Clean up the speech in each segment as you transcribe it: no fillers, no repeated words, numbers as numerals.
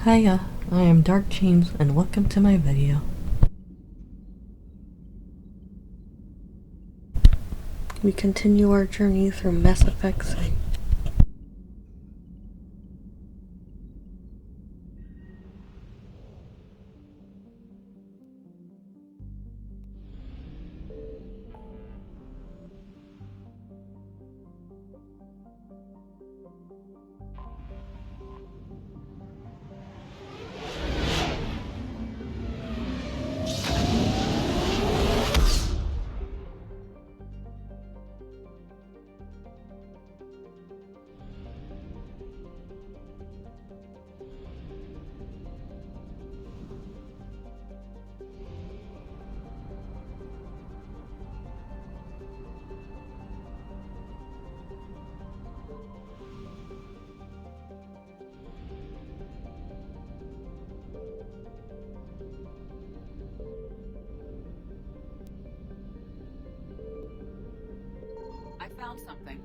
Hiya, I am Dark Chains and welcome to my video. We continue our journey through Mass Effect 6. I found something.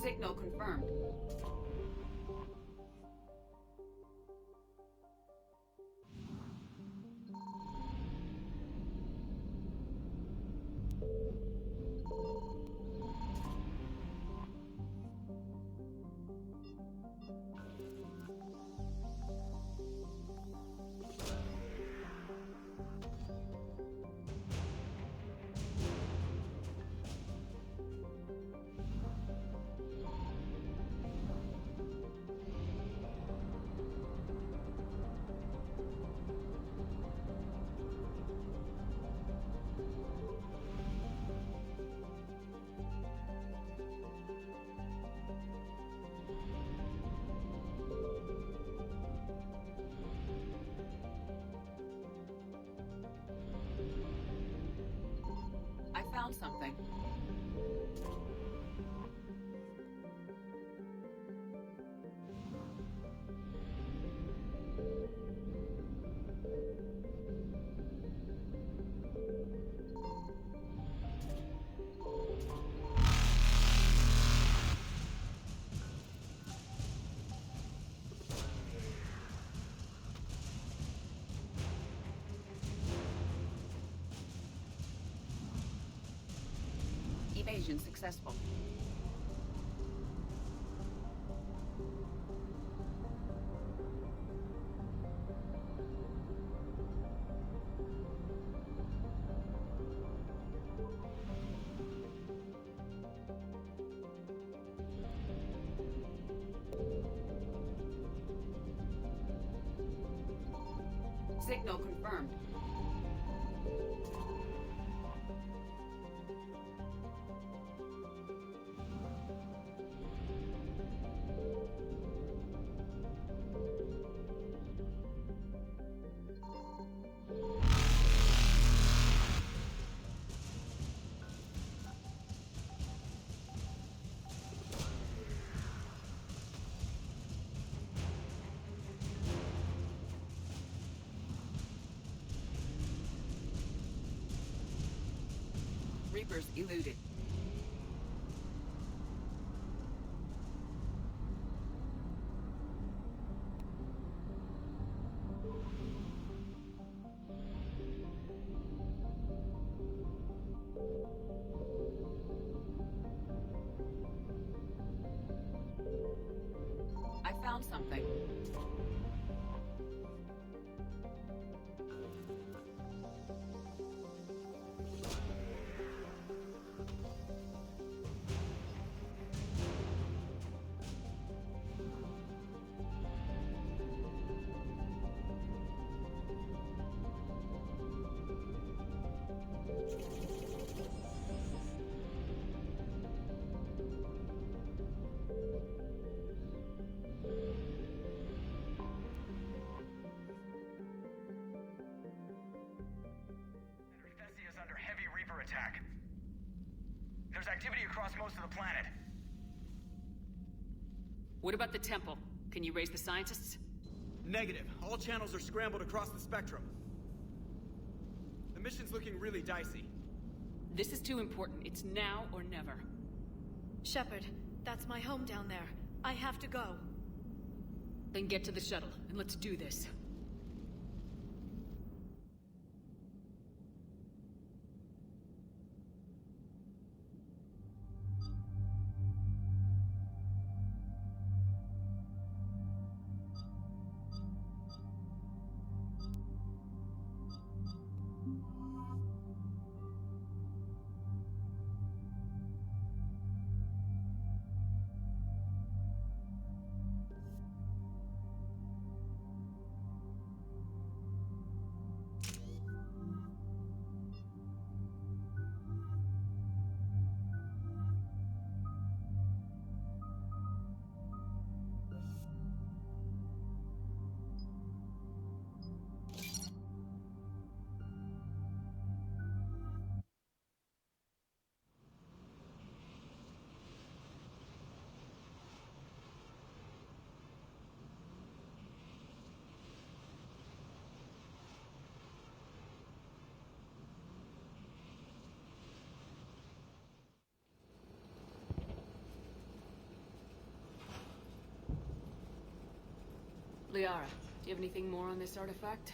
Signal confirmed. I found something. Evasion successful. Signal confirmed. Reapers eluded. found something. Thessia is under heavy Reaper attack. There's activity across most of the planet. What about the temple? Can you raise the scientists? Negative. All channels are scrambled across the spectrum. The mission's looking really dicey. This is too important. It's now or never. Shepard, that's my home down there. I have to go. Then get to the shuttle, and let's do this. Liara, do you have anything more on this artifact?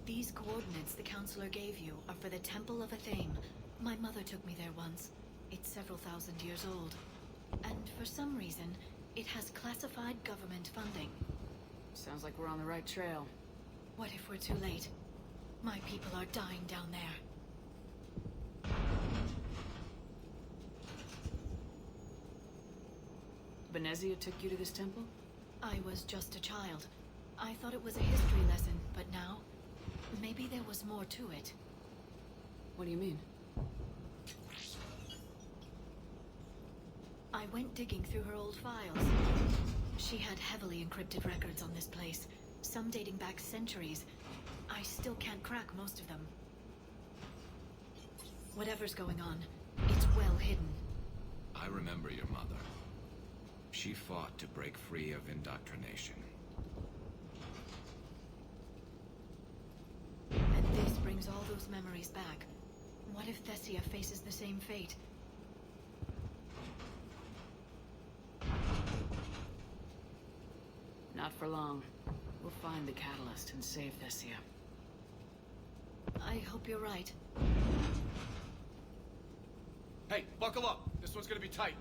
These coordinates the counselor gave you are for the Temple of Athame. My mother took me there once. It's several thousand years old. And for some reason, it has classified government funding. Sounds like we're on the right trail. What if we're too late? My people are dying down there. Venezia took you to this temple? I was just a child. I thought it was a history lesson, but now, maybe there was more to it. What do you mean? I went digging through her old files. She had heavily encrypted records on this place, some dating back centuries. I still can't crack most of them. Whatever's going on, it's well hidden. I remember your mother. She fought to break free of indoctrination. And this brings all those memories back. What if Thessia faces the same fate? Not for long. We'll find the catalyst and save Thessia. I hope you're right. Hey, buckle up. This one's gonna be tight.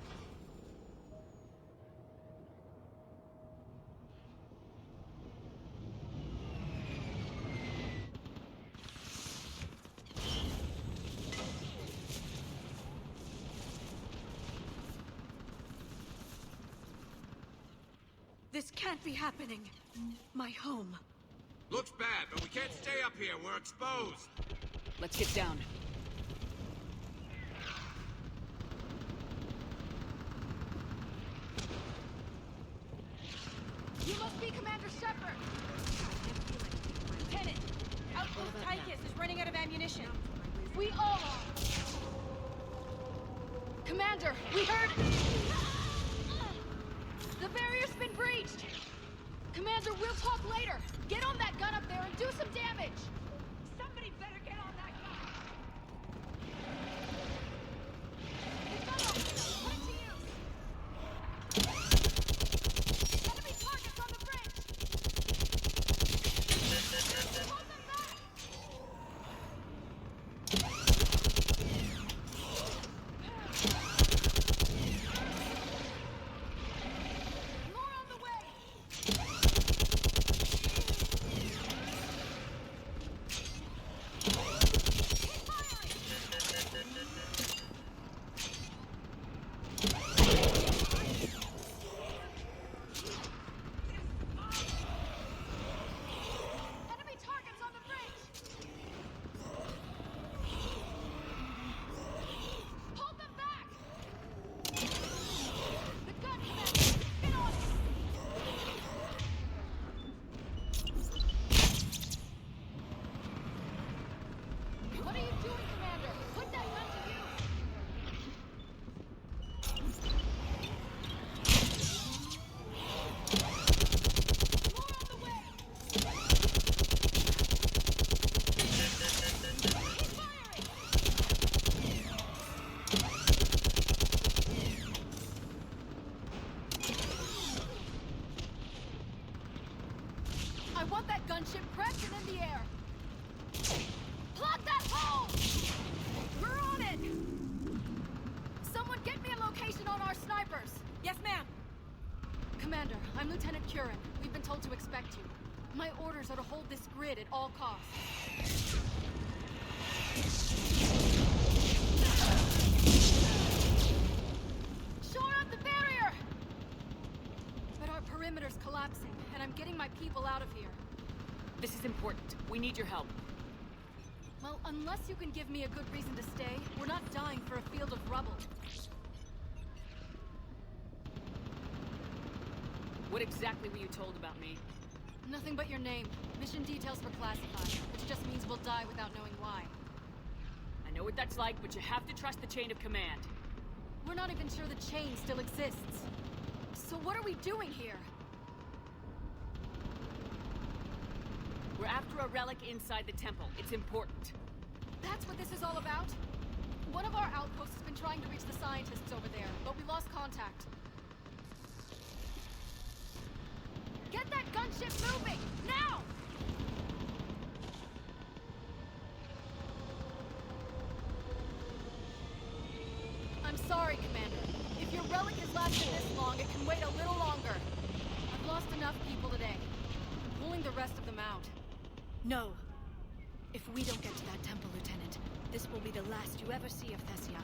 This can't be happening. My home. Looks bad, but we can't stay up here. We're exposed. Let's get down. You must be Commander Shepard! Lieutenant, Outpost Tychus is running out of ammunition. We all are. Commander, we heard... The barrier's been breached! Commander, we'll talk later! Get on that gun up there and do some damage! Somebody better get on that gun! The gun operator, put it to use! Enemy targets on the bridge! Hold them back! More on the way! want that gunship prepped and in the air. Plug that hole! We're on it! Someone get me a location on our snipers. Yes, ma'am. Commander, I'm Lieutenant Curran. We've been told to expect you. My orders are to hold this grid at all costs. Shore up the barrier! But our perimeter's collapsing, and I'm getting my people out of here. This is important. We need your help. Well, unless you can give me a good reason to stay, we're not dying for a field of rubble. What exactly were you told about me? Nothing but your name. Mission details were classified, which just means we'll die without knowing why. I know what that's like, but you have to trust the chain of command. We're not even sure the chain still exists. So what are we doing here? We're after a relic inside the temple. It's important. That's what this is all about? One of our outposts has been trying to reach the scientists over there, but we lost contact. Get that gunship moving! Now! I'm sorry, Commander. If your relic has lasted this long, it can wait a little longer. I've lost enough people today. I'm pulling the rest of them out. No. If we don't get to that temple, Lieutenant, this will be the last you ever see of Thessia.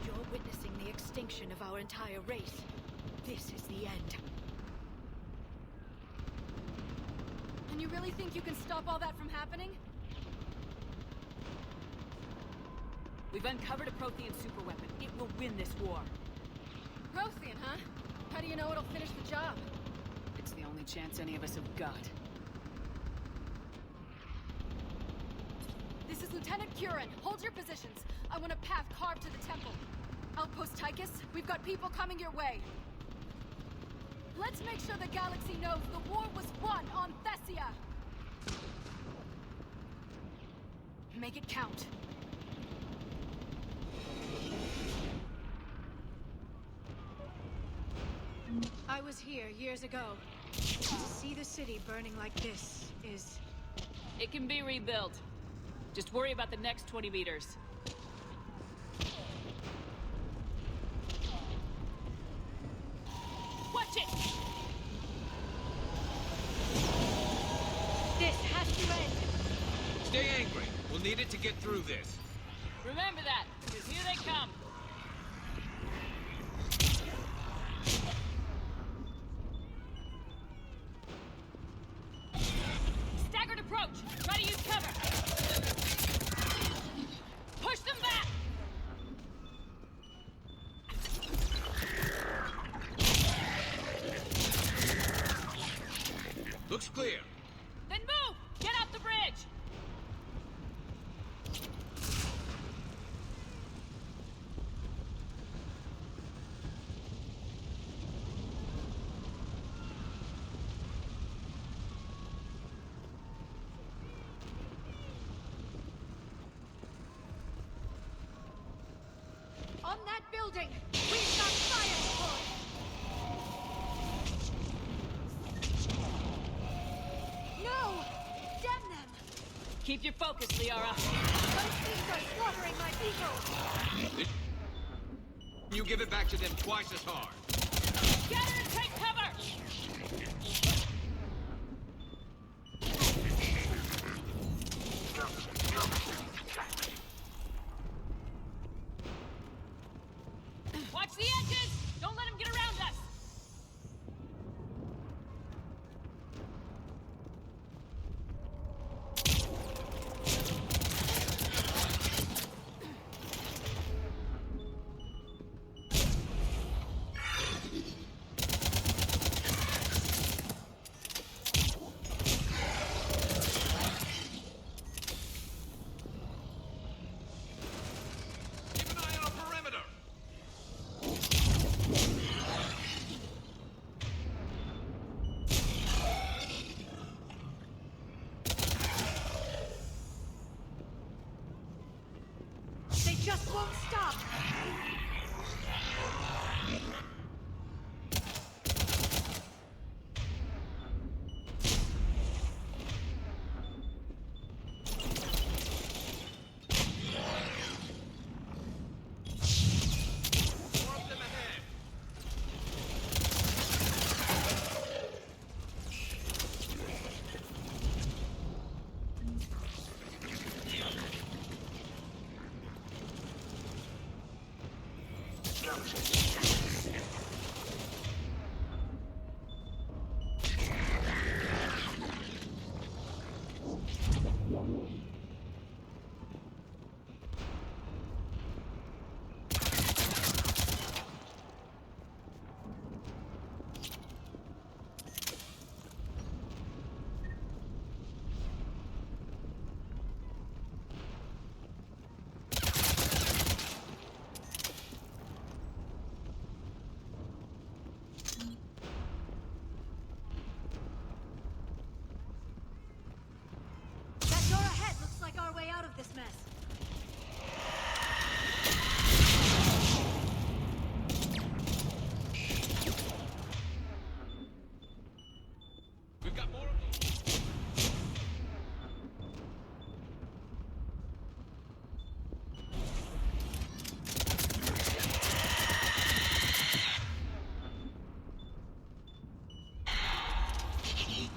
You're witnessing the extinction of our entire race. This is the end. And you really think you can stop all that from happening? We've uncovered a Prothean superweapon. It will win this war. Prothean, huh? How do you know it'll finish the job? It's the only chance any of us have got. This is Lieutenant Curran. Hold your positions. I want a path carved to the temple. Outpost Tychus, we've got people coming your way. Let's make sure the galaxy knows the war was won on Thessia! Make it count. I was here years ago. To see the city burning like this is... It can be rebuilt. Just worry about the next 20 meters. Watch it! This has to end! Stay angry. We'll need it to get through this. Remember that, because here they come. Staggered approach! Try to use cover! Push them back! Looks clear. Then move! Get off the bridge! On that building! We've got fire support! No! Damn them! Keep your focus, Liara. Those things are slaughtering my people! You give it back to them twice as hard. Gather and take cover! Watch the edges! Don't let them get around us! That door ahead looks like our way out of this mess. We've got more of these.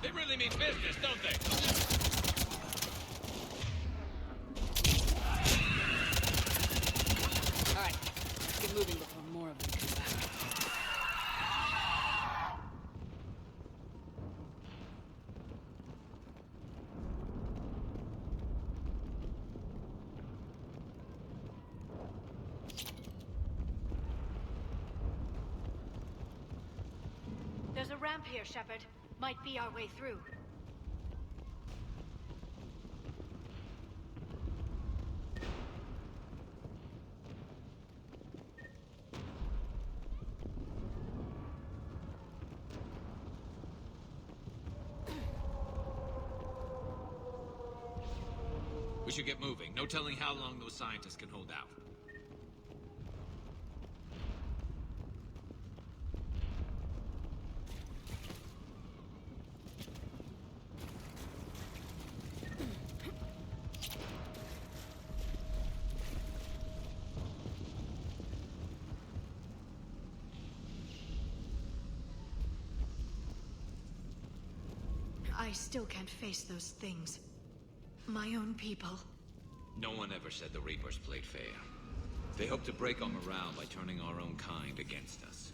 They really mean business, don't they? Alright, let's get moving before more of them come back. There's a ramp here, Shepard. Might be our way through. We should get moving. No telling how long those scientists can hold out. I still can't face those things. My own people. No one ever said the Reapers played fair. They hope to break our morale by turning our own kind against us.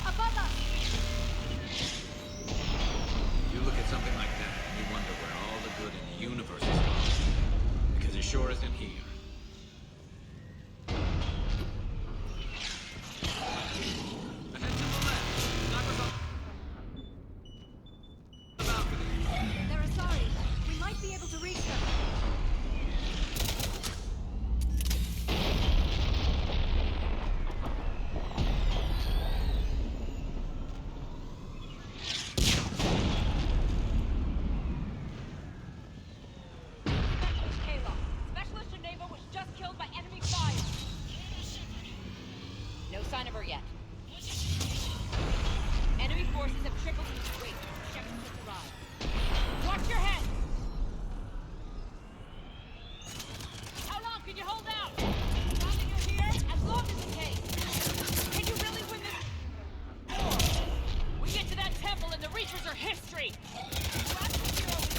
Above us! You look at something like that and you wonder where all the good in the universe is gone. Because it sure isn't here. Ahead to the left. Sniper's on the balcony. They're Asari. We might be able to reach them. Kayla, Specialist Geneva was just killed by enemy fire. No sign of her yet. Enemy forces have trickled through the wake. Shepard just arrived. Watch your head! How long can you hold out? As long as you're here, as long as it takes. Can you really win this war? We get to that temple and the Reapers are history. Watch what you're over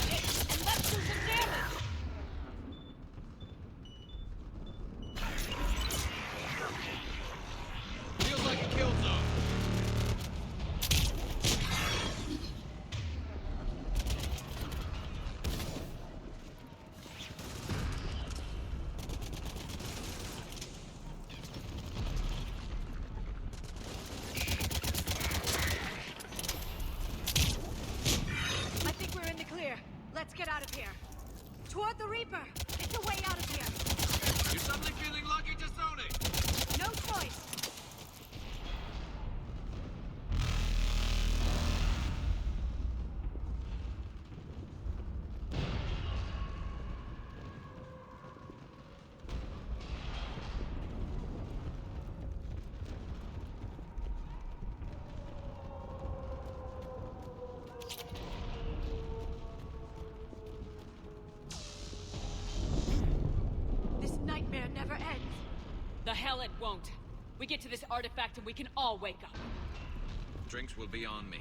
here, and let's do some damage. Feels like a kill zone. I think we're in the clear. Let's get out of here. Toward the Reaper! It's a way out of here! You're suddenly feeling lucky to zone it. No choice! This nightmare never hell it won't. We get to this artifact and we can all wake up. Drinks will be on me.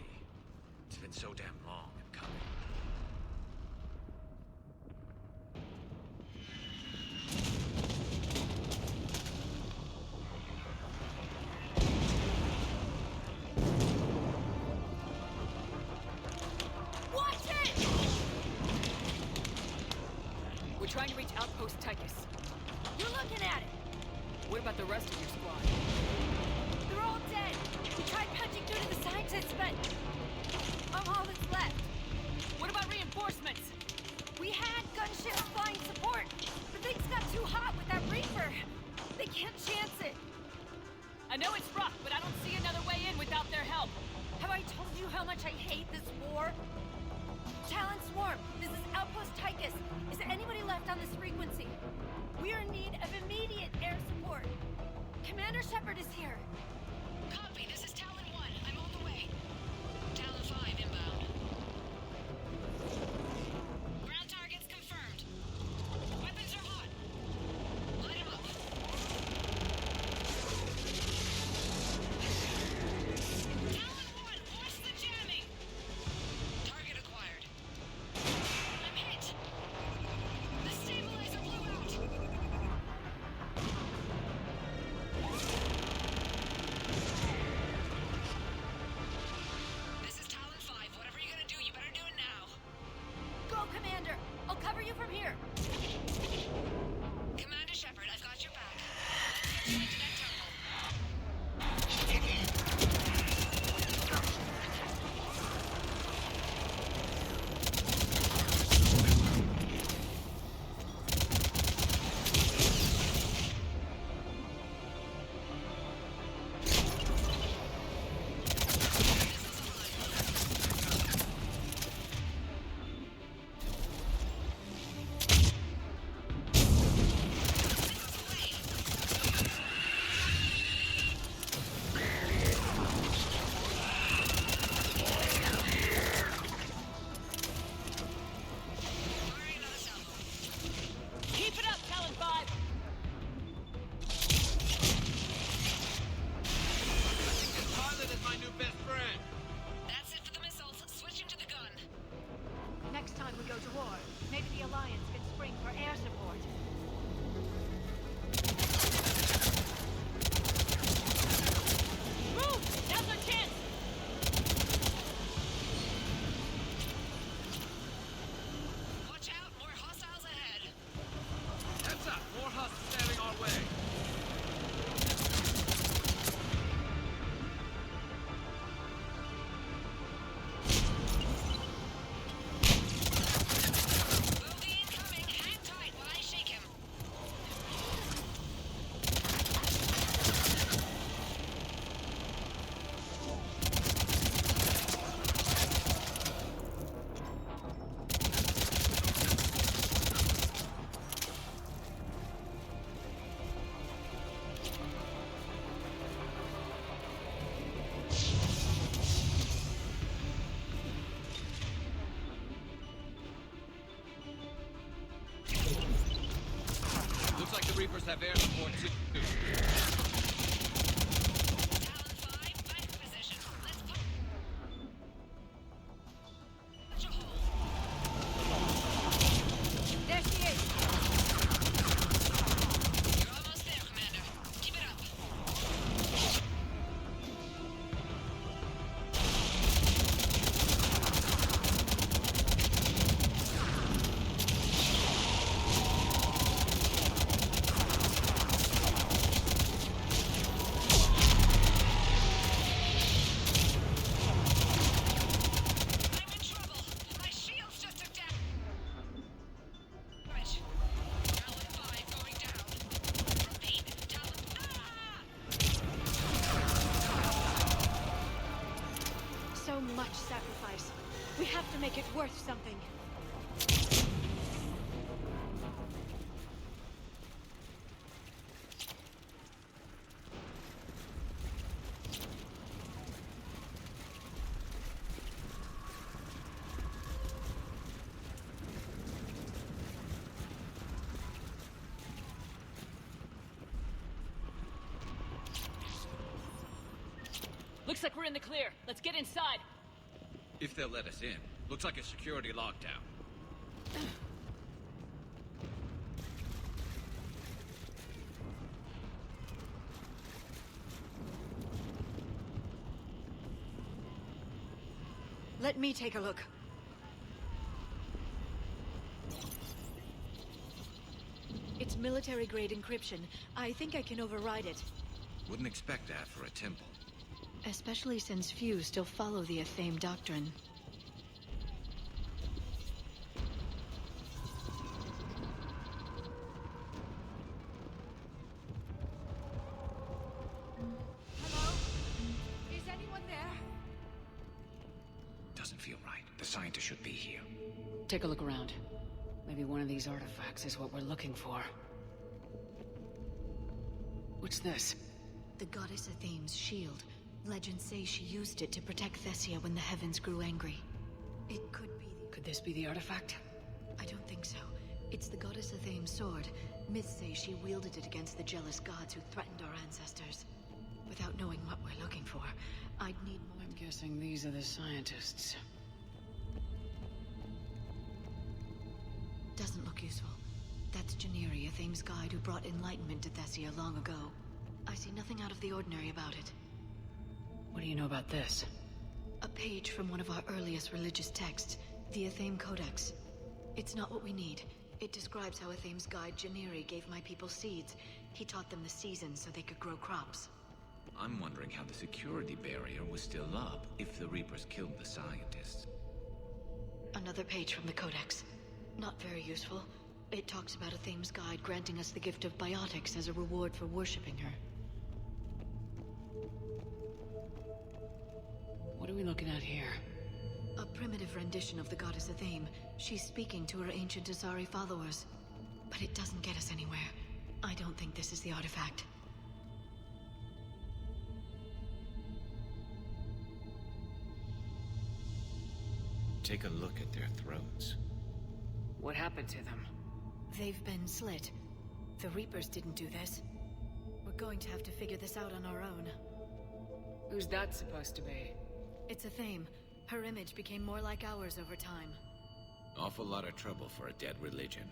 It's been so damn long and coming. Watch it! We're trying to reach Outpost Tychus. You're looking at it! What about the rest of your squad? They're all dead! We tried punching through to the scientists, but... I'm all that's left. What about reinforcements? We had gunships flying support, but things got too hot with that Reaper. They can't chance it. I know it's rough, but I don't see another way in without their help. Have I told you how much I hate this war? Talon Swarm, this is Outpost Tychus. Is there anybody left on this frequency? We are in need of immediate air support. Commander Shepard is here. Copy, this is Talon 1. I'm on the way. Talon 5 inbound. Ground targets confirmed. Weapons are hot. Light 'em up. Talon 1, force the jamming. Target acquired. I'm hit. The stabilizer blew out. This is Talon 5. Whatever you're gonna do, you better do it now. Go, Commander. I'll cover you from here. Commander Shepard, I've got your back. Let's get into that temple. Firing another salvo. Keep it up, Talon 5! This pilot is my new best friend. That's it for the missiles. Switching to the gun. Next time we go to war, maybe the Alliance can spring for air support. Move! Now's our chance! Watch out, more hostiles ahead. Heads up, more husks standing our way. Bogey incoming. Hang tight while I shake him. Looks like the Reapers have air support too. Talon 5, back in position. Let's punch a hole. There she is. You're almost there, Commander. Keep it up. I'm in trouble. My shields just took damage. Talon 5 going down. Repeat. Talon. So much sacrifice. We have to make it worth something. Looks like we're in the clear. Let's get inside. If they'll let us in. Looks like a security lockdown. Let me take a look. It's military-grade encryption. I think I can override it. Wouldn't expect that for a temple. Especially since few still follow the Athame doctrine. Hello? Is anyone there? Doesn't feel right. The scientist should be here. Take a look around. Maybe one of these artifacts is what we're looking for. What's this? The goddess Athame's shield. Legends say she used it to protect Thessia when the heavens grew angry. It could be Could this be the artifact? I don't think so. It's the goddess Athame's sword. Myths say she wielded it against the jealous gods who threatened our ancestors. Without knowing what we're looking for, I'd need more. I'm guessing these are the scientists. Doesn't look useful. That's Janiri, Athame's guide who brought enlightenment to Thessia long ago. I see nothing out of the ordinary about it. What do you know about this? A page from one of our earliest religious texts, the Athame Codex. It's not what we need. It describes how Athame's guide Janiri gave my people seeds. He taught them the seasons so they could grow crops. I'm wondering how the security barrier was still up if the Reapers killed the scientists. Another page from the Codex. Not very useful. It talks about Athame's guide granting us the gift of biotics as a reward for worshipping her. What are we looking at here? A primitive rendition of the goddess Athame. She's speaking to her ancient Asari followers. But it doesn't get us anywhere. I don't think this is the artifact. Take a look at their throats. What happened to them? They've been slit. The Reapers didn't do this. We're going to have to figure this out on our own. Who's that supposed to be? It's Athame. Her image became more like ours over time. Awful lot of trouble for a dead religion.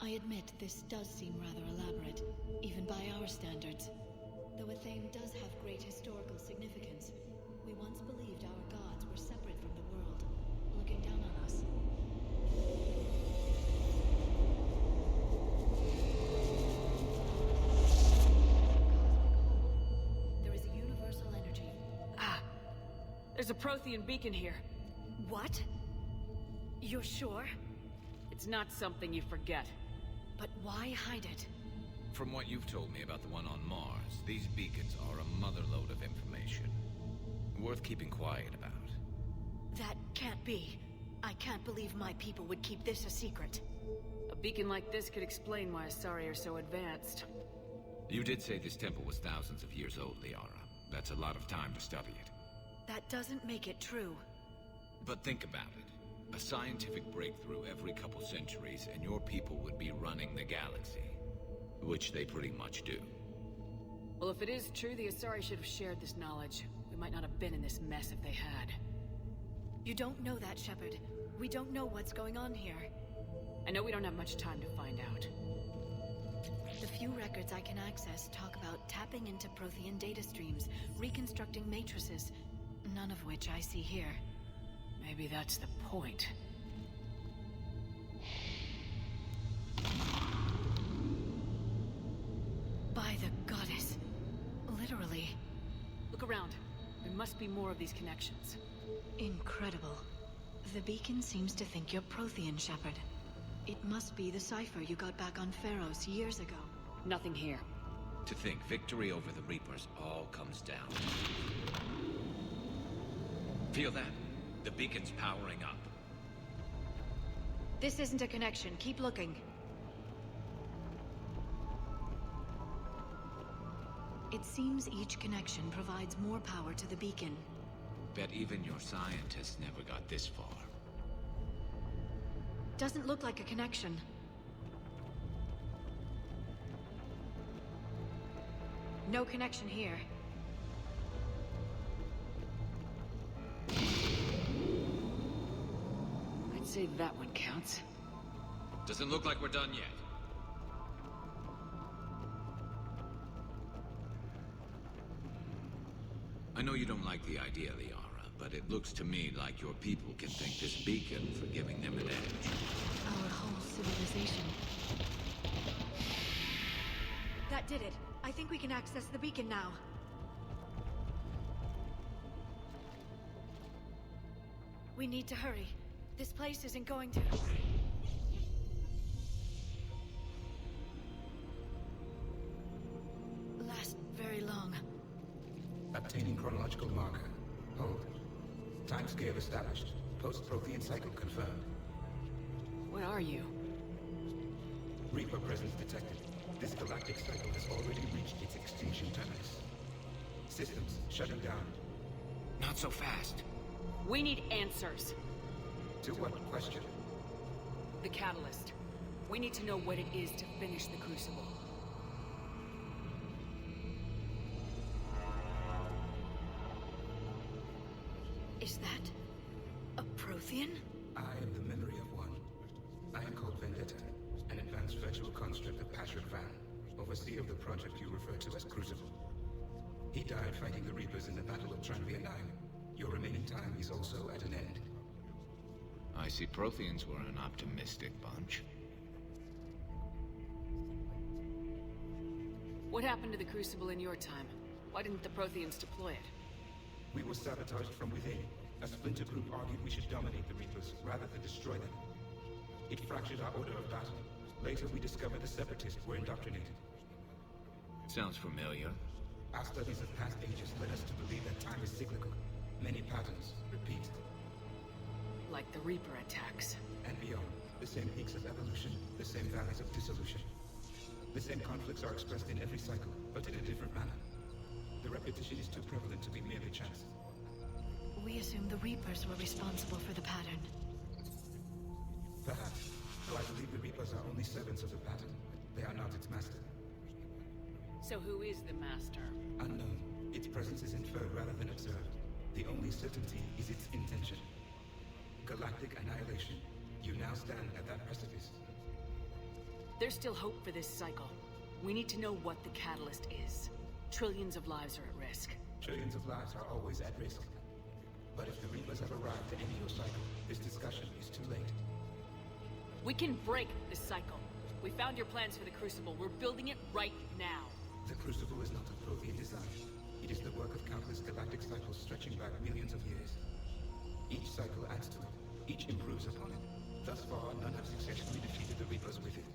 I admit this does seem rather elaborate, even by our standards. Though Athame does have great historical significance. We once believed our gods were separate from the world, looking down on us. There is a universal energy. There's a Prothean beacon here. What? You're sure? It's not something you forget. But why hide it? From what you've told me about the one on Mars, these beacons are a motherlode of information. Worth keeping quiet about. That can't be. I can't believe my people would keep this a secret. A beacon like this could explain why Asari are so advanced. You did say this temple was thousands of years old, Liara. That's a lot of time to study it. That doesn't make it true. But think about it. A scientific breakthrough every couple centuries, and your people would be running the galaxy. Which they pretty much do. Well, if it is true, the Asari should have shared this knowledge. We might not have been in this mess if they had. You don't know that, Shepard. We don't know what's going on here. I know we don't have much time to find out. The few records I can access talk about tapping into Prothean data streams, reconstructing matrices, none of which I see here. Maybe that's the point. By the goddess. Literally. Look around. There must be more of these connections. Incredible. The beacon seems to think you're Prothean, Shepard. It must be the cipher you got back on Pharos years ago. Nothing here. To think victory over the Reapers all comes down. Feel that? The beacon's powering up. This isn't a connection. Keep looking. It seems each connection provides more power to the beacon. Bet even your scientists never got this far. Doesn't look like a connection. No connection here. say that one counts. Doesn't look like we're done yet. I know you don't like the idea, Liara, but it looks to me like your people can thank this beacon for giving them an edge. Our whole civilization. That did it. I think we can access the beacon now. We need to hurry. This place isn't going to... last very long. Obtaining chronological marker. Hold. Timescale established. Post-Prothean cycle confirmed. What are you? Reaper presence detected. This galactic cycle has already reached its extinction terminus. Systems shutting down. Not so fast. We need answers. To what question? The catalyst. We need to know what it is to finish the Crucible. Is that a Prothean? I am the memory of one. I am called Vendetta, an advanced virtual construct of Patrick Van, overseer of the project you refer to as Crucible. He died fighting the Reapers in the Battle of Tranvia 9. Your remaining time is also at an end. I see Protheans were an optimistic bunch. What happened to the Crucible in your time? Why didn't the Protheans deploy it? We were sabotaged from within. A splinter group argued we should dominate the Reapers rather than destroy them. It fractured our order of battle. Later we discovered the Separatists were indoctrinated. Sounds familiar. Our studies of past ages led us to believe that time is cyclical. Many patterns repeat. Like the Reaper attacks. And beyond, the same peaks of evolution, the same valleys of dissolution. The same conflicts are expressed in every cycle, but in a different manner. The repetition is too prevalent to be merely chance. We assume the Reapers were responsible for the pattern. Perhaps, though I believe the Reapers are only servants of the pattern. They are not its master. So who is the Master? Unknown. Its presence is inferred rather than observed. The only certainty is its intention. Galactic annihilation. You now stand at that precipice. There's still hope for this cycle. We need to know what the catalyst is. Trillions of lives are at risk. Trillions of lives are always at risk. But if the Reapers have arrived to end your cycle, this discussion is too late. We can break this cycle. We found your plans for the Crucible. We're building it right now. The Crucible is not of Prothean design. It is the work of countless galactic cycles stretching back millions of years. Each cycle adds to it. Each improves upon it. Thus far, none have successfully defeated the Reapers with it.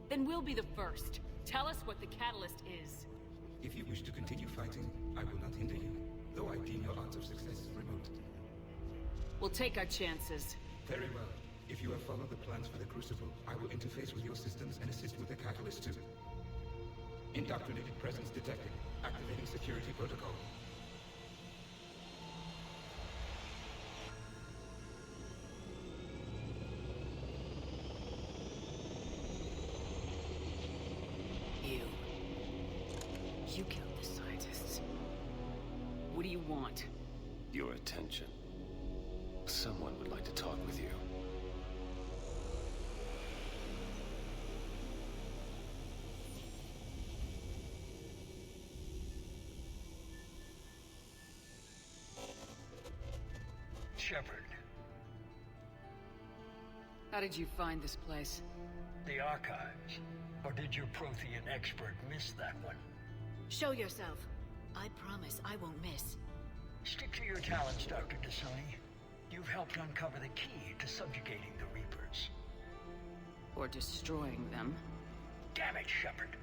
Then we'll be the first. Tell us what the catalyst is. If you wish to continue fighting, I will not hinder you, though I deem your odds of success remote. We'll take our chances. Very well. If you have followed the plans for the Crucible, I will interface with your systems and assist with the catalyst too. Indoctrinated presence detected. Activating security protocol. You killed the scientists. What do you want? Your attention. Someone would like to talk with you. Shepard, How did you find this place? the archives. Or did your Prothean expert miss that one? Show yourself. I promise I won't miss. Stick to your talents, Dr. D'Soni. You've helped uncover the key to subjugating the Reapers. Or destroying them? Damn it, Shepard.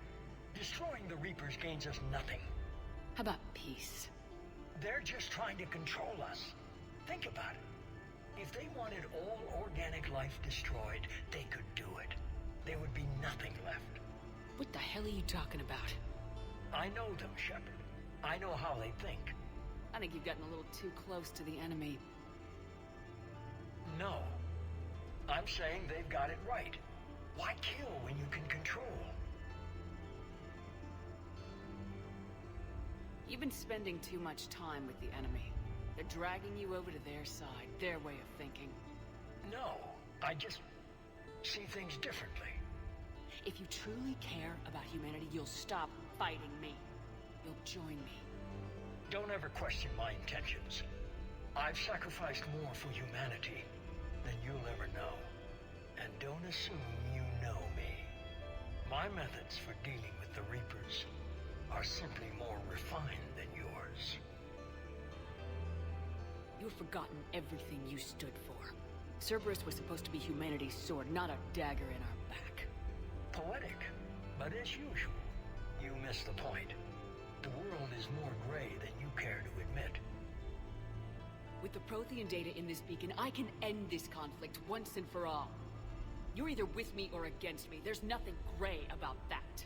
Destroying the Reapers gains us nothing. How about peace? They're just trying to control us. Think about it. If they wanted all organic life destroyed, they could do it. There would be nothing left. What the hell are you talking about? I know them, Shepard. I know how they think. I think you've gotten a little too close to the enemy. No. I'm saying they've got it right. Why kill when you can control? You've been spending too much time with the enemy. They're dragging you over to their side, their way of thinking. No, I just see things differently. If you truly care about humanity, you'll stop fighting me. You'll join me. Don't ever question my intentions. I've sacrificed more for humanity than you'll ever know. And don't assume you know me. My methods for dealing with the Reapers are simply more refined than yours. You've forgotten everything you stood for. Cerberus was supposed to be humanity's sword, not a dagger in our back. Poetic, but as usual, you miss the point. The world is more gray than you care to admit. With the Prothean data in this beacon, I can end this conflict once and for all. You're either with me or against me. There's nothing gray about that.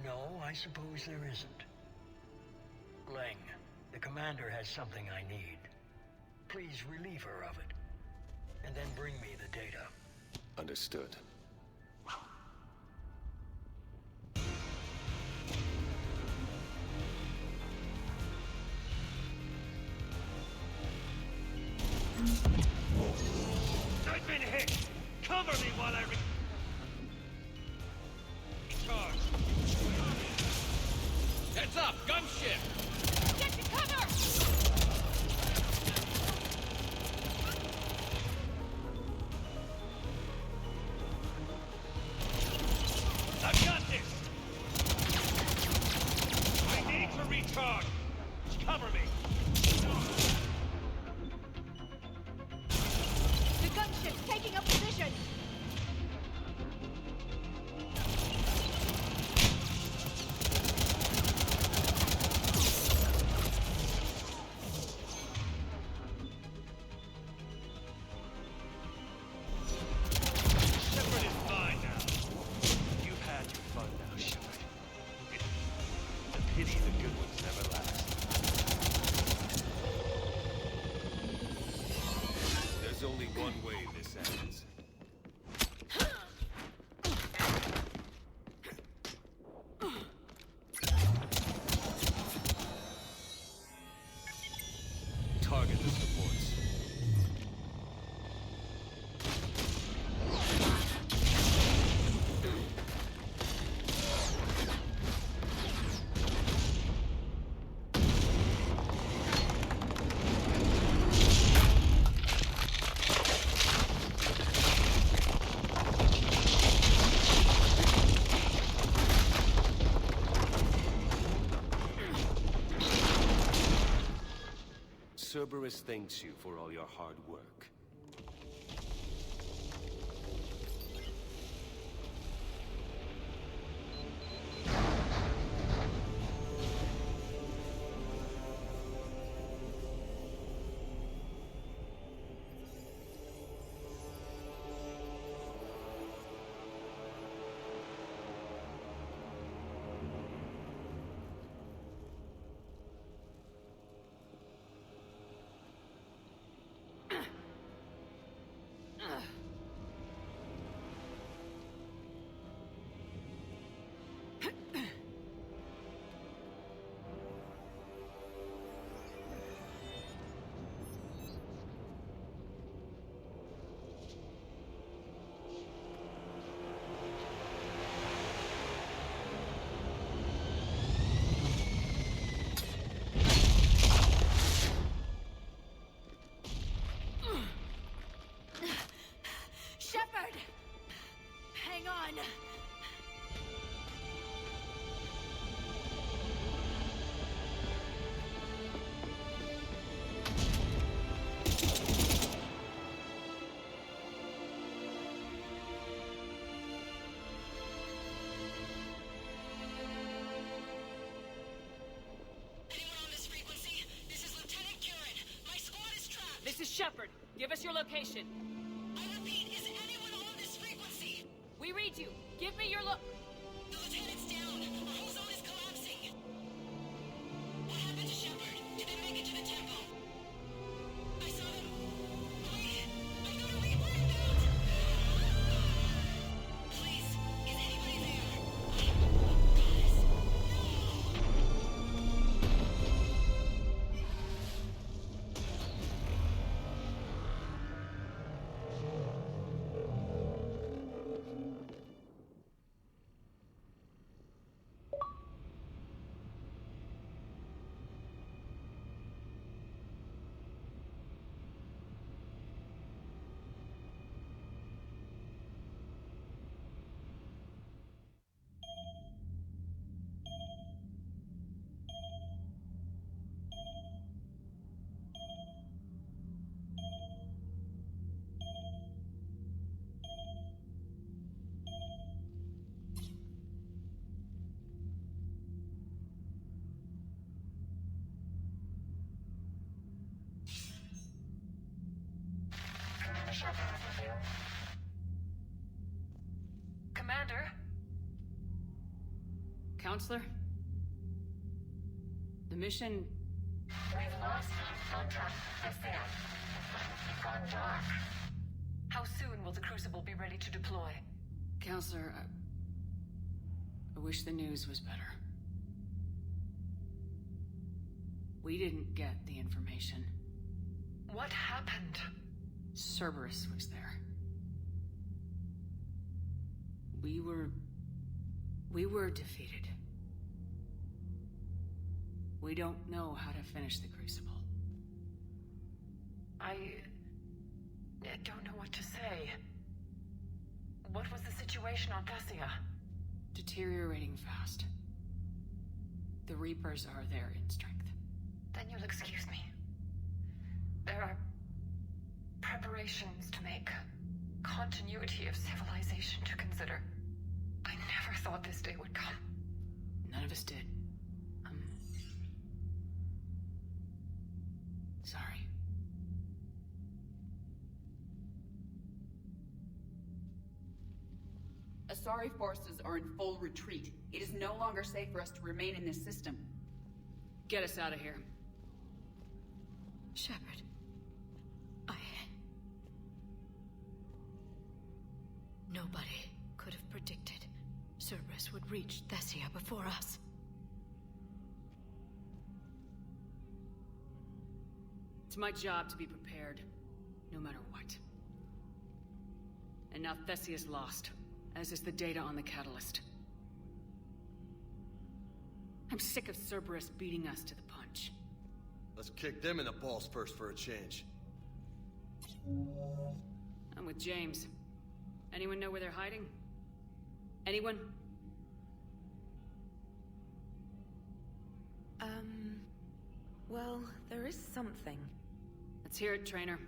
No, I suppose there isn't. Leng, the commander has something I need. Please relieve her of it. And then bring me the data. Understood. I've been hit! Cover me while I recharge! Heads up! Gunship! Get to cover! I've got this! I need to recharge! Cover me! The gunship's taking up position! Shepard is mine now. You've had your fun now, Shepard. It's a pity the good ones never last. There's only one way this ends. Target the supports. Cerberus thanks you for all your hard work. Shepard! Hang on! This is Shepard. Give us your location. I repeat, is anyone on this frequency? We read you. Give me your The lieutenant's down. Our whole zone is collapsing. What happened to Shepard? Did they make it to the temple? I saw them. I'm gonna Reaper inbound. Please, is anybody there? Guys, no. Counselor? The mission... We've lost contact with Thessia. It's gone dark. How soon will the Crucible be ready to deploy? Counselor, I wish the news was better. We didn't get the information. What happened? Cerberus was there. We were defeated. We don't know how to finish the Crucible. I don't know what to say. What was the situation on Thessia? Deteriorating fast. The Reapers are there in strength. Then you'll excuse me. There are preparations to make, continuity of civilization to consider. I never thought this day would come. None of us did. Sorry. Asari forces are in full retreat. It is no longer safe for us to remain in this system. Get us out of here. Shepard. Nobody could have predicted Cerberus would reach Thessia before us. It's my job to be prepared, no matter what. And now Thessia's lost, as is the data on the catalyst. I'm sick of Cerberus beating us to the punch. Let's kick them in the balls first for a change. I'm with James. Anyone know where they're hiding? Anyone? Well, there is something. Let's hear it, Trainer.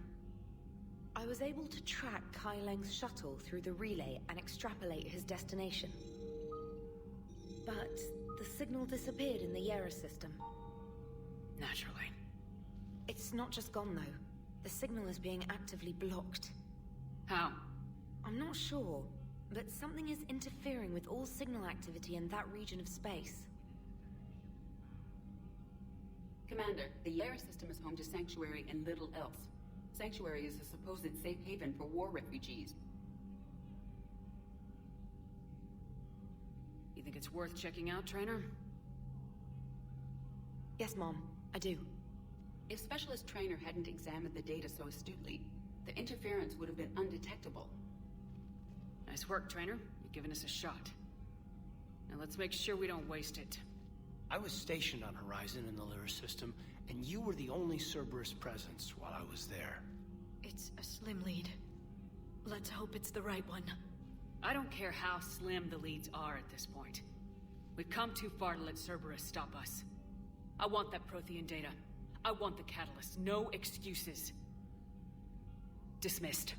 I was able to track Kai Leng's shuttle through the relay and extrapolate his destination. But the signal disappeared in the Yera system. Naturally. It's not just gone, though. The signal is being actively blocked. How? I'm not sure, but something is interfering with all signal activity in that region of space. Commander, the Yera system is home to Sanctuary and little else. Sanctuary is a supposed safe haven for war refugees. You think it's worth checking out, Trainer? Yes, Mom, I do. If Specialist Trainer hadn't examined the data so astutely, the interference would have been undetectable. Nice work, Trainer. You've given us a shot. Now let's make sure we don't waste it. I was stationed on Horizon in the Lyra system, and you were the only Cerberus presence while I was there. It's a slim lead. Let's hope it's the right one. I don't care how slim the leads are at this point. We've come too far to let Cerberus stop us. I want that Prothean data. I want the catalyst. No excuses. Dismissed.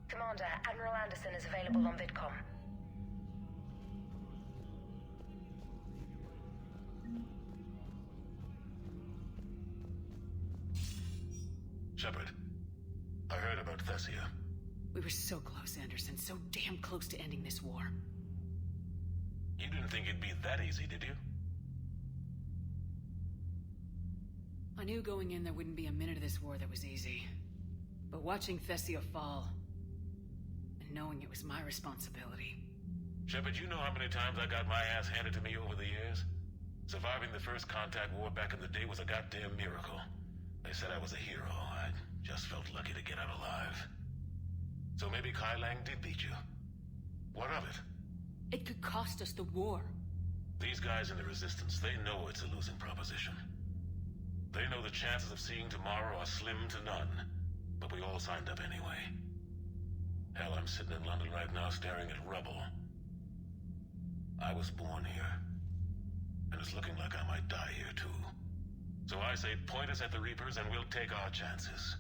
Commander, Admiral Anderson is available on VidCom. Shepard, I heard about Thessia. We were so close, Anderson. So damn close to ending this war. You didn't think it'd be that easy, did you? I knew going in there wouldn't be a minute of this war that was easy. But watching Thessia fall, and knowing it was my responsibility... Shepard, you know how many times I got my ass handed to me over the years? Surviving the first contact war back in the day was a goddamn miracle. They said I was a hero. I just felt lucky to get out alive. So maybe Kai Lang did beat you. What of it? It could cost us the war. These guys in the Resistance, they know it's a losing proposition. They know the chances of seeing tomorrow are slim to none. But we all signed up anyway. Hell, I'm sitting in London right now staring at rubble. I was born here. And it's looking like I might die here too. So I say point us at the Reapers and we'll take our chances.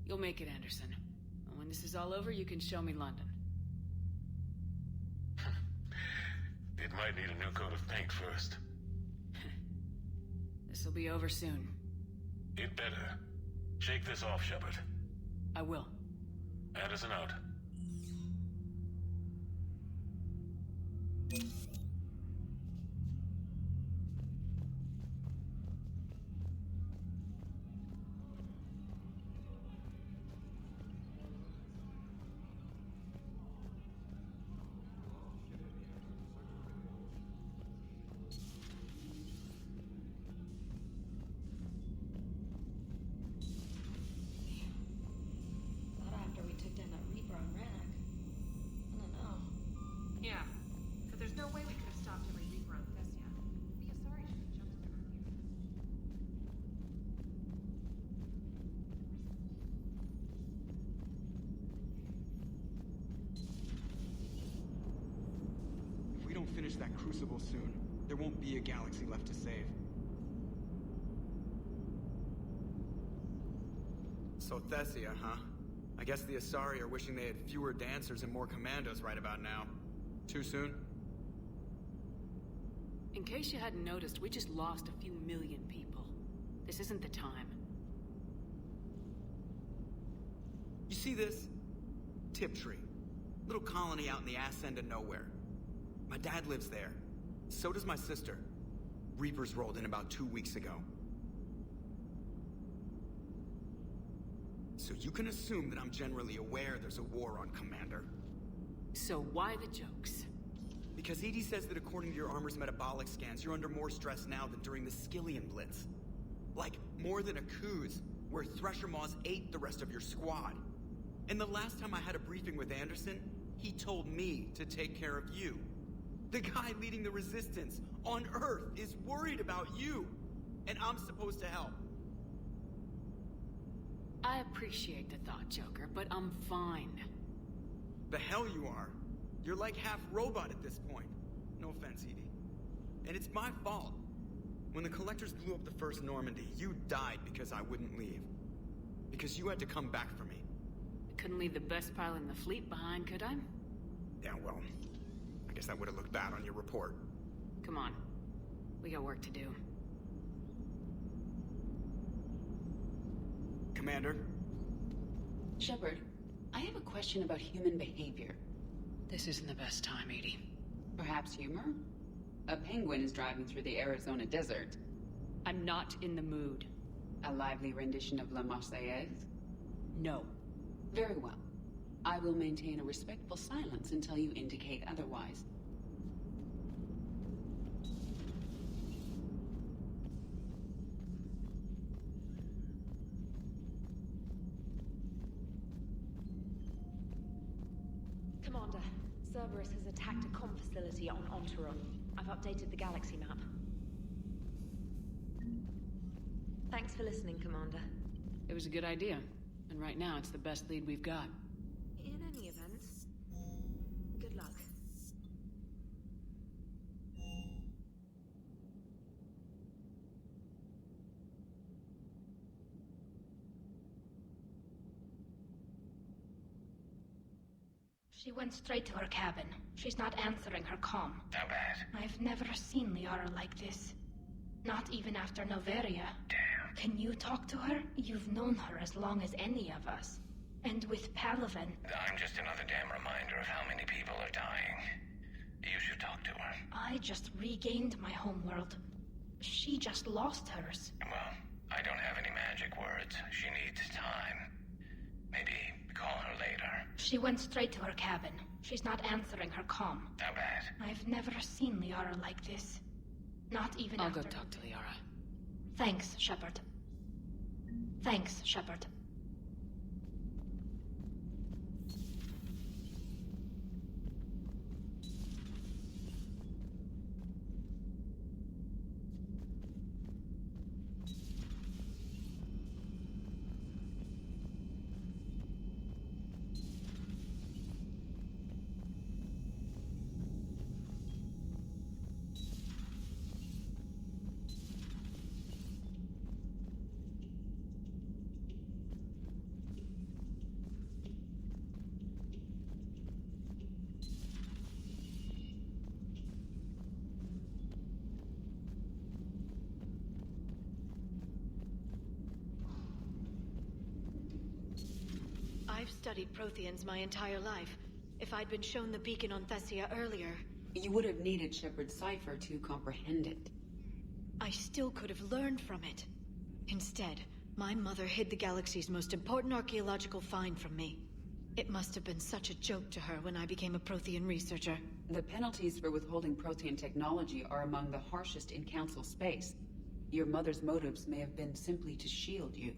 You'll make it, Anderson. And when this is all over, you can show me London. It might need a new coat of paint first. This'll be over soon. It better. Shake this off, Shepard. I will. Anderson out. Not after we took down that Reaper on Rannoch. I don't know. Yeah, but there's no way we could have stopped every Reaper on Thessia. The Asari should have jumped there earlier. If we don't finish that crucible soon, there won't be a galaxy left to save. So Thessia, huh? I guess the Asari are wishing they had fewer dancers and more commandos right about now. Too soon? In case you hadn't noticed, we just lost a few million people. This isn't the time. You see this? Tiptree. Little colony out in the ass end of nowhere. My dad lives there. So does my sister. Reapers rolled in about 2 weeks ago. So you can assume that I'm generally aware there's a war on, Commander. So why the jokes? Because Edie says that according to your armor's metabolic scans, you're under more stress now than during the Skillian Blitz. Like, more than a Kuz, where Thresher Maws ate the rest of your squad. And the last time I had a briefing with Anderson, he told me to take care of you. The guy leading the Resistance on Earth is worried about you, and I'm supposed to help. I appreciate the thought, Joker, but I'm fine. The hell you are. You're like half robot at this point. No offense, Edie. And it's my fault. When the Collectors blew up the first Normandy, you died because I wouldn't leave. Because you had to come back for me. Couldn't leave the best pilot in the fleet behind, could I? Yeah, well, I guess that would have looked bad on your report. Come on. We got work to do. Commander? Shepard, I have a question about human behavior. This isn't the best time, Edie. Perhaps humor? A penguin is driving through the Arizona desert. I'm not in the mood. A lively rendition of La Marseillaise? No. Very well. I will maintain a respectful silence until you indicate otherwise. Commander, Cerberus has attacked a comm facility on Ontaron. I've updated the galaxy map. Thanks for listening, Commander. It was a good idea. And right now, it's the best lead we've got. In any event, good luck. She went straight to her cabin. She's not answering her comm. How bad? I've never seen Liara like this. Not even after Noveria. Damn. Can you talk to her? You've known her as long as any of us. And with Palaven... I'm just another damn reminder of how many people are dying. You should talk to her. I just regained my homeworld. She just lost hers. Well, I don't have any magic words. She needs time. Maybe call her later. She went straight to her cabin. She's not answering her comm. How bad? I've never seen Liara like this. Not even I'll after... go talk to Liara. Thanks, Shepard. Thanks, Shepard. studied Protheans my entire life. If I'd been shown the beacon on Thessia earlier... You would have needed Shepard's cipher to comprehend it. I still could have learned from it. Instead, my mother hid the galaxy's most important archaeological find from me. It must have been such a joke to her when I became a Prothean researcher. The penalties for withholding Prothean technology are among the harshest in Council space. Your mother's motives may have been simply to shield you.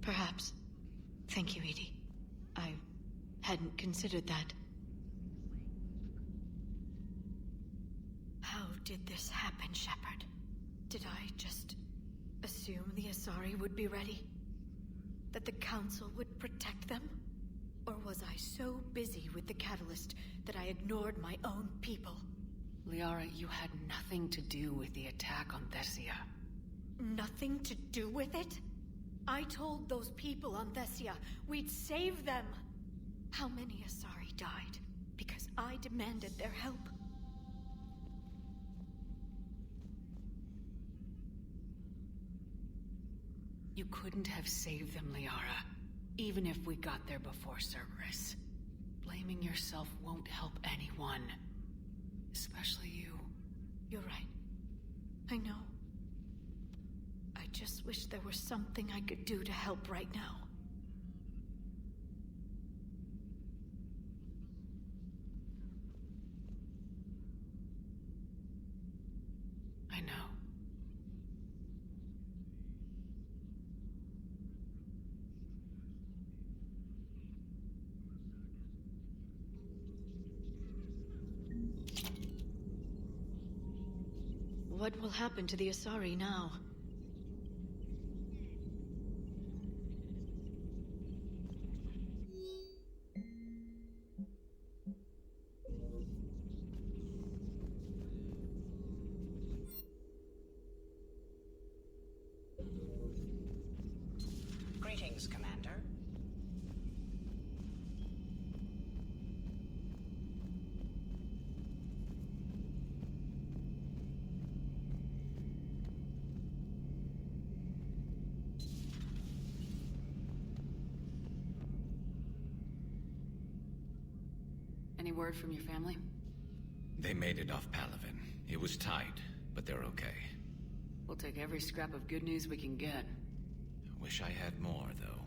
Perhaps. Thank you, Edie. I hadn't considered that. How did this happen, Shepard? Did I just assume the Asari would be ready? That the Council would protect them? Or was I so busy with the Catalyst that I ignored my own people? Liara, you had nothing to do with the attack on Thessia. Nothing to do with it? I told those people on Thessia we'd save them. How many Asari died because I demanded their help? You couldn't have saved them, Liara. Even if we got there before Cerberus. Blaming yourself won't help anyone. Especially you. You're right. I know. I just wish there was something I could do to help right now. I know. What will happen to the Asari now? Greetings, Commander. Any word from your family? They made it off Palaven. It was tight, but they're okay. We'll take every scrap of good news we can get. Wish I had more, though.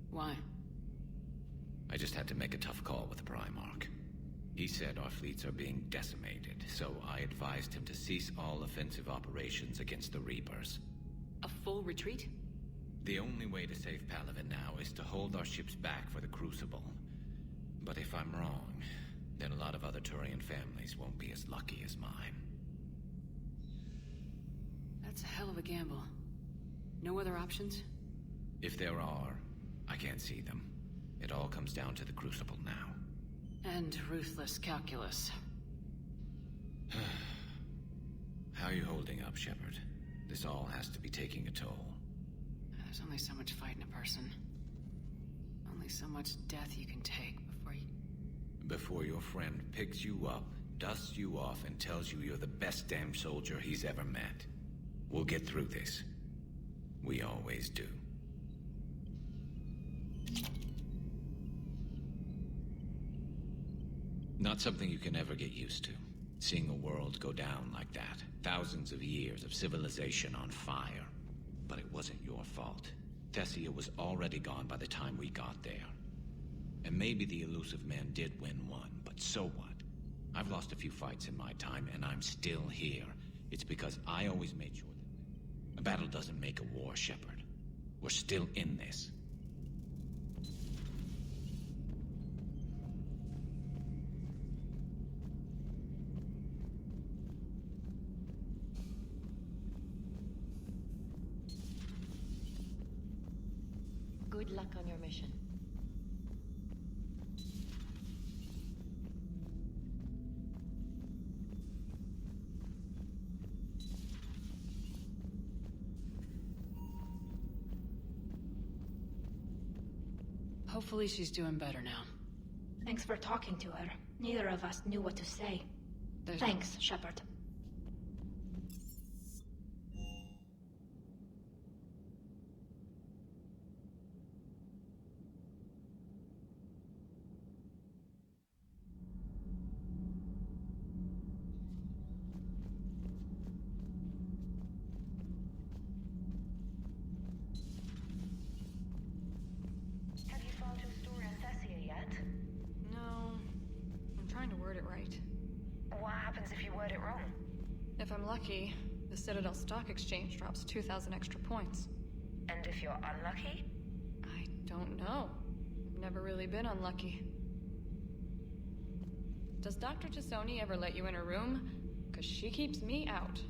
Why? I just had to make a tough call with the Primarch. He said our fleets are being decimated, so I advised him to cease all offensive operations against the Reapers. A full retreat? The only way to save Palaven now is to hold our ships back for the Crucible. But if I'm wrong, then a lot of other Turian families won't be as lucky as mine. That's a hell of a gamble. No other options? If there are, I can't see them. It all comes down to the Crucible now. And ruthless calculus. How are you holding up, Shepard? This all has to be taking a toll. There's only so much fight in a person. Only so much death you can take before your friend picks you up, dusts you off, and tells you you're the best damn soldier he's ever met. We'll get through this. We always do. Not something you can ever get used to. Seeing a world go down like that. Thousands of years of civilization on fire. But it wasn't your fault. Thessia was already gone by the time we got there. And maybe the elusive man did win one, but so what? I've lost a few fights in my time, and I'm still here. It's because I always made sure that a battle doesn't make a war, Shepard. We're still in this. Good luck on your mission. Hopefully she's doing better now. Thanks for talking to her. Neither of us knew what to say. Thanks, Shepard. got it wrong? If I'm lucky, the Citadel Stock Exchange drops 2,000 extra points. And if you're unlucky? I don't know. I've never really been unlucky. Does Dr. Tassoni ever let you in her room? Because she keeps me out.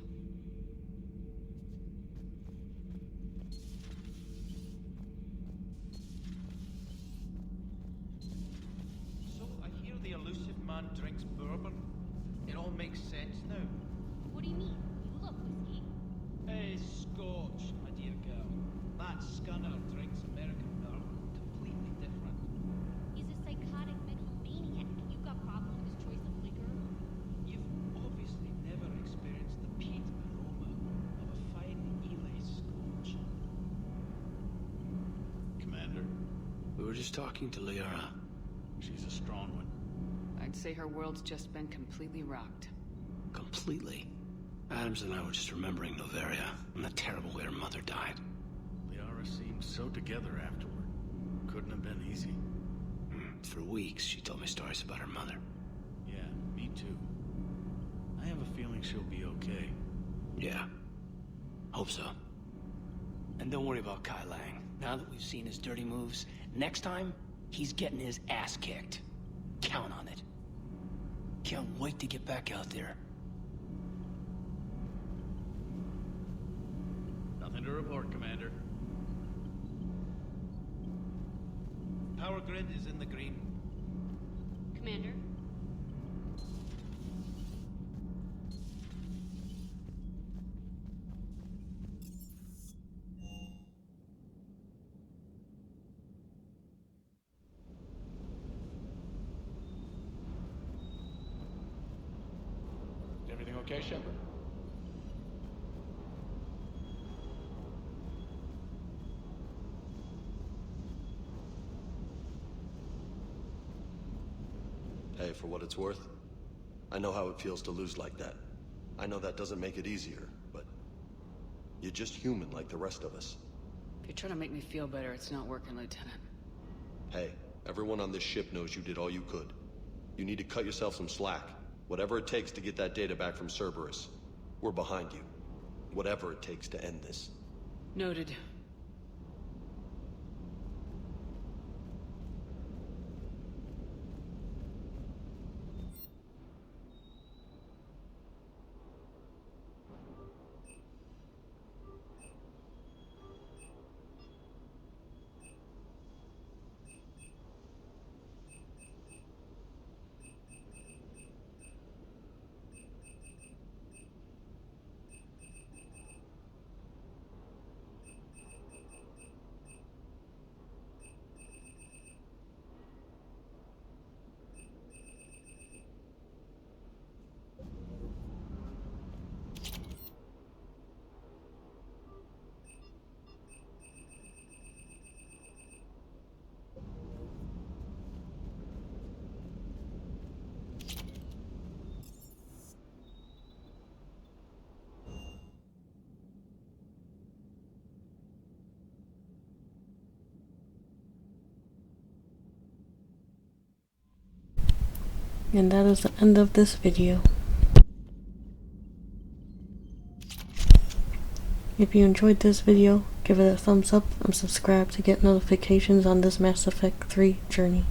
So, I hear the elusive man drinks bourbon. It all makes sense now. What do you mean? You love whiskey. Hey, Scotch, my dear girl. That scunner drinks American bourbon. Completely different. He's a psychotic megalomaniac. You've got problems with his choice of liquor. You've obviously never experienced the peat aroma of a fine Ely Scotch. Commander, we were just talking to Liara. She's a strong one. I'd say her world's just been completely rocked. Completely. Adams and I were just remembering Noveria and the terrible way her mother died. Liara seemed so together afterward. Couldn't have been easy. For weeks, she told me stories about her mother. Yeah, me too. I have a feeling she'll be okay. Yeah. Hope so. And don't worry about Kai Lang. Now that we've seen his dirty moves, next time, he's getting his ass kicked. Count on it. Can't wait to get back out there. Nothing to report, Commander. Power grid is in the green. Commander? Everything okay, Shepard? Hey, for what it's worth, I know how it feels to lose like that. I know that doesn't make it easier, but you're just human like the rest of us. If you're trying to make me feel better, it's not working, Lieutenant. Hey, everyone on this ship knows you did all you could. You need to cut yourself some slack. Whatever it takes to get that data back from Cerberus. We're behind you. Whatever it takes to end this. Noted. And that is the end of this video. If you enjoyed this video, give it a thumbs up and subscribe to get notifications on this Mass Effect 3 journey.